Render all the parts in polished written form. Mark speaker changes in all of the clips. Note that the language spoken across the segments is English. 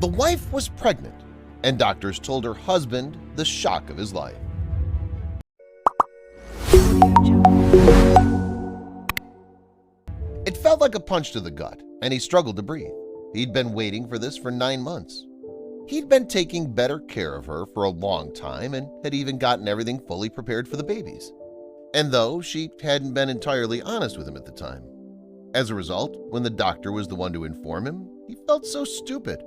Speaker 1: The wife was pregnant, and doctors told her husband the shock of his life. It felt like a punch to the gut, and he struggled to breathe. He'd been waiting for this for 9 months. He'd been taking better care of her for a long time and had even gotten everything fully prepared for the babies. And though she hadn't been entirely honest with him at the time. As a result, when the doctor was the one to inform him, he felt so stupid.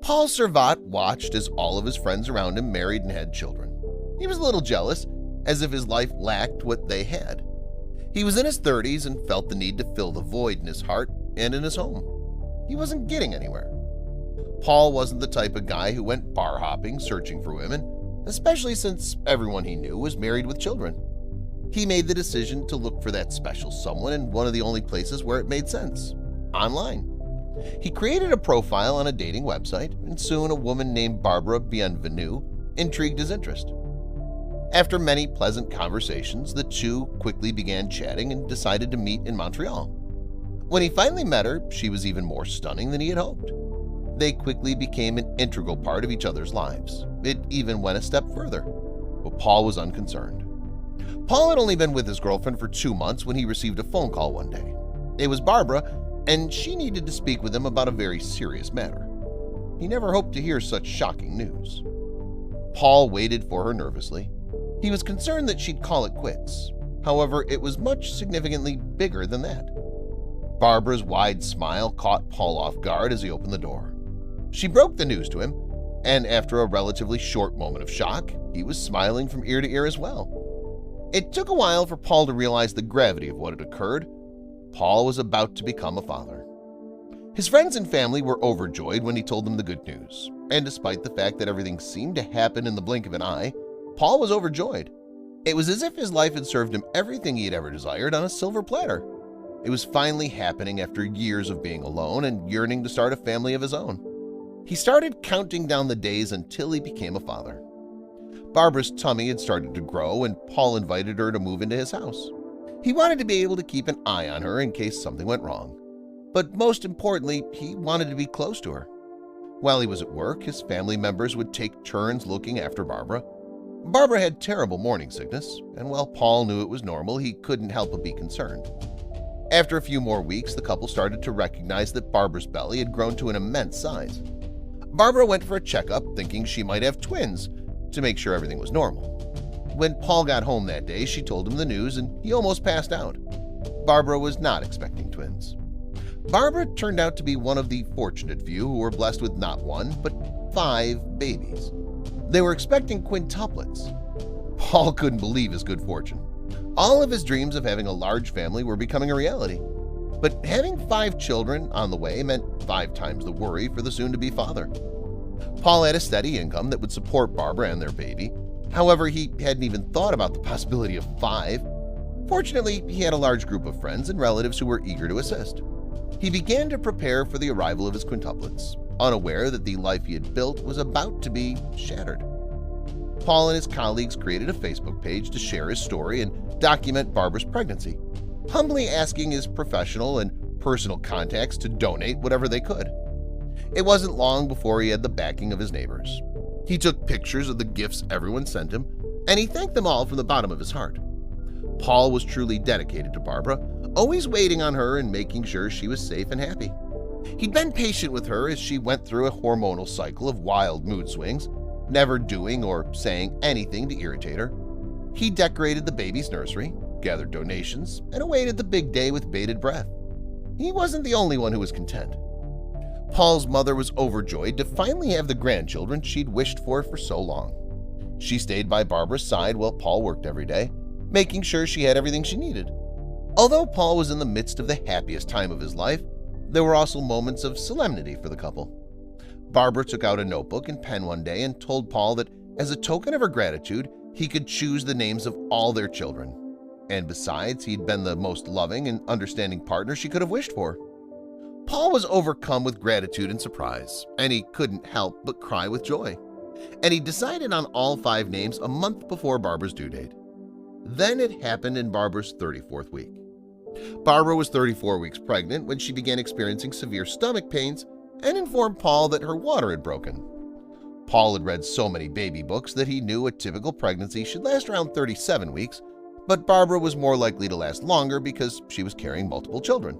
Speaker 1: Paul Servat watched as all of his friends around him married and had children. He was a little jealous, as if his life lacked what they had. He was in his 30s and felt the need to fill the void in his heart and in his home. He wasn't getting anywhere. Paul wasn't the type of guy who went bar hopping searching for women, especially since everyone he knew was married with children. He made the decision to look for that special someone in one of the only places where it made sense – online. He created a profile on a dating website, and soon a woman named Barbara BIENVENUE intrigued his interest. After many pleasant conversations, the two quickly began chatting and decided to meet in Montreal. When he finally met her, she was even more stunning than he had hoped. They quickly became an integral part of each other's lives. It even went a step further, but Paul was unconcerned. Paul had only been with his girlfriend for 2 months when he received a phone call one day. It was Barbara, and she needed to speak with him about a very serious matter. He never hoped to hear such shocking news. Paul waited for her nervously. He was concerned that she'd call it quits. However, it was much significantly bigger than that. Barbara's wide smile caught Paul off guard as he opened the door. She broke the news to him, and after a relatively short moment of shock, he was smiling from ear to ear as well. It took a while for Paul to realize the gravity of what had occurred. Paul was about to become a father. His friends and family were overjoyed when he told them the good news, and despite the fact that everything seemed to happen in the blink of an eye, Paul was overjoyed. It was as if his life had served him everything he had ever desired on a silver platter. It was finally happening after years of being alone and yearning to start a family of his own. He started counting down the days until he became a father. Barbara's tummy had started to grow, and Paul invited her to move into his house. He wanted to be able to keep an eye on her in case something went wrong. But most importantly, he wanted to be close to her. While he was at work, his family members would take turns looking after Barbara. Barbara had terrible morning sickness, and while Paul knew it was normal, he couldn't help but be concerned. After a few more weeks, the couple started to recognize that Barbara's belly had grown to an immense size. Barbara went for a checkup thinking she might have twins to make sure everything was normal. When Paul got home that day, she told him the news and he almost passed out. Barbara was not expecting twins. Barbara turned out to be one of the fortunate few who were blessed with not 1, but 5 babies. They were expecting quintuplets. Paul couldn't believe his good fortune. All of his dreams of having a large family were becoming a reality. But having 5 children on the way meant 5 times the worry for the soon-to-be father. Paul had a steady income that would support Barbara and their baby. However, he hadn't even thought about the possibility of 5. Fortunately, he had a large group of friends and relatives who were eager to assist. He began to prepare for the arrival of his quintuplets, unaware that the life he had built was about to be shattered. Paul and his colleagues created a Facebook page to share his story and document Barbara's pregnancy, humbly asking his professional and personal contacts to donate whatever they could. It wasn't long before he had the backing of his neighbors. He took pictures of the gifts everyone sent him, and he thanked them all from the bottom of his heart. Paul was truly dedicated to Barbara, always waiting on her and making sure she was safe and happy. He'd been patient with her as she went through a hormonal cycle of wild mood swings, never doing or saying anything to irritate her. He decorated the baby's nursery, gathered donations, and awaited the big day with bated breath. He wasn't the only one who was content. Paul's mother was overjoyed to finally have the grandchildren she'd wished for so long. She stayed by Barbara's side while Paul worked every day, making sure she had everything she needed. Although Paul was in the midst of the happiest time of his life, there were also moments of solemnity for the couple. Barbara took out a notebook and pen one day and told Paul that as a token of her gratitude, he could choose the names of all their children. And besides, he'd been the most loving and understanding partner she could have wished for. Paul was overcome with gratitude and surprise, and he couldn't help but cry with joy. And he decided on all 5 names a month before Barbara's due date. Then it happened in Barbara's 34th week. Barbara was 34 weeks pregnant when she began experiencing severe stomach pains, and informed Paul that her water had broken. Paul had read so many baby books that he knew a typical pregnancy should last around 37 weeks, but Barbara was more likely to last longer because she was carrying multiple children.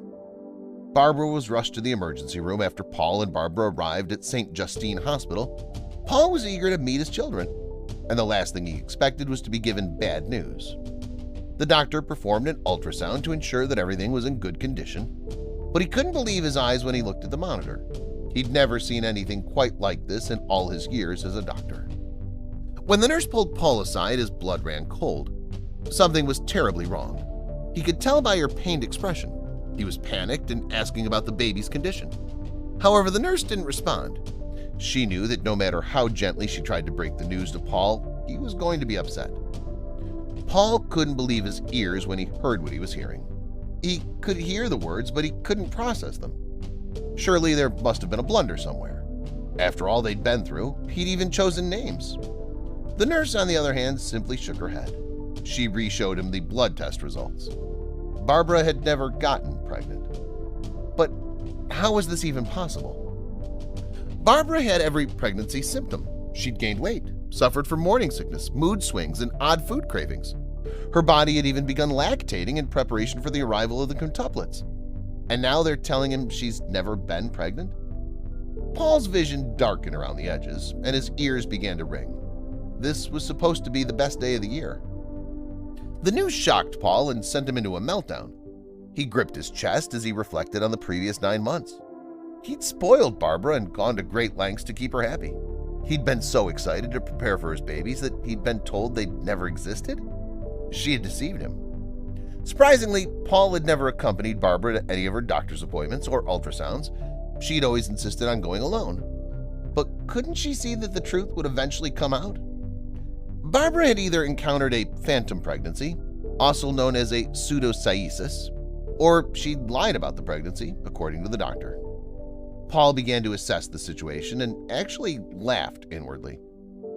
Speaker 1: Barbara was rushed to the emergency room after Paul and Barbara arrived at St. Justine Hospital. Paul was eager to meet his children, and the last thing he expected was to be given bad news. The doctor performed an ultrasound to ensure that everything was in good condition, but he couldn't believe his eyes when he looked at the monitor. He'd never seen anything quite like this in all his years as a doctor. When the nurse pulled Paul aside, his blood ran cold. Something was terribly wrong. He could tell by her pained expression. He was panicked and asking about the baby's condition. However, the nurse didn't respond. She knew that no matter how gently she tried to break the news to Paul, he was going to be upset. Paul couldn't believe his ears when he heard what he was hearing. He could hear the words, but he couldn't process them. Surely there must have been a blunder somewhere. After all they'd been through, he'd even chosen names. The nurse, on the other hand, simply shook her head. She re-showed him the blood test results. Barbara had never gotten pregnant. But how was this even possible? Barbara had every pregnancy symptom. She'd gained weight, suffered from morning sickness, mood swings, and odd food cravings. Her body had even begun lactating in preparation for the arrival of the quintuplets. And now they're telling him she's never been pregnant? Paul's vision darkened around the edges, and his ears began to ring. This was supposed to be the best day of the year. The news shocked Paul and sent him into a meltdown. He gripped his chest as he reflected on the previous 9 months. He'd spoiled Barbara and gone to great lengths to keep her happy. He'd been so excited to prepare for his babies that he'd been told they'd never existed. She had deceived him. Surprisingly, Paul had never accompanied Barbara to any of her doctor's appointments or ultrasounds. She'd always insisted on going alone. But couldn't she see that the truth would eventually come out? Barbara had either encountered a phantom pregnancy, also known as a PSEUDOCYESIS, or she'd lied about the pregnancy, according to the doctor. Paul began to assess the situation and actually laughed inwardly.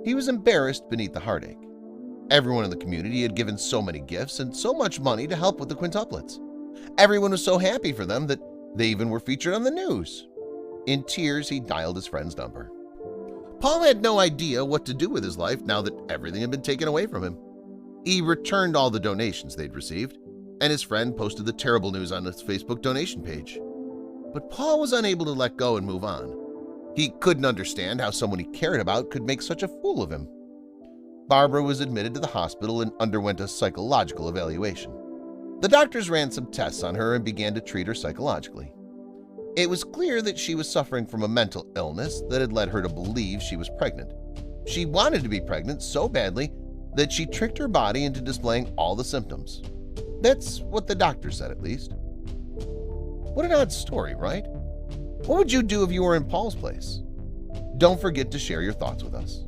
Speaker 1: He was embarrassed beneath the heartache. Everyone in the community had given so many gifts and so much money to help with the quintuplets. Everyone was so happy for them that they even were featured on the news. In tears, he dialed his friend's number. Paul had no idea what to do with his life now that everything had been taken away from him. He returned all the donations they'd received, and his friend posted the terrible news on his Facebook donation page. But Paul was unable to let go and move on. He couldn't understand how someone he cared about could make such a fool of him. Barbara was admitted to the hospital and underwent a psychological evaluation. The doctors ran some tests on her and began to treat her psychologically. It was clear that she was suffering from a mental illness that had led her to believe she was pregnant. She wanted to be pregnant so badly that she tricked her body into displaying all the symptoms. That's what the doctor said, at least. What an odd story, right? What would you do if you were in Paul's place? Don't forget to share your thoughts with us.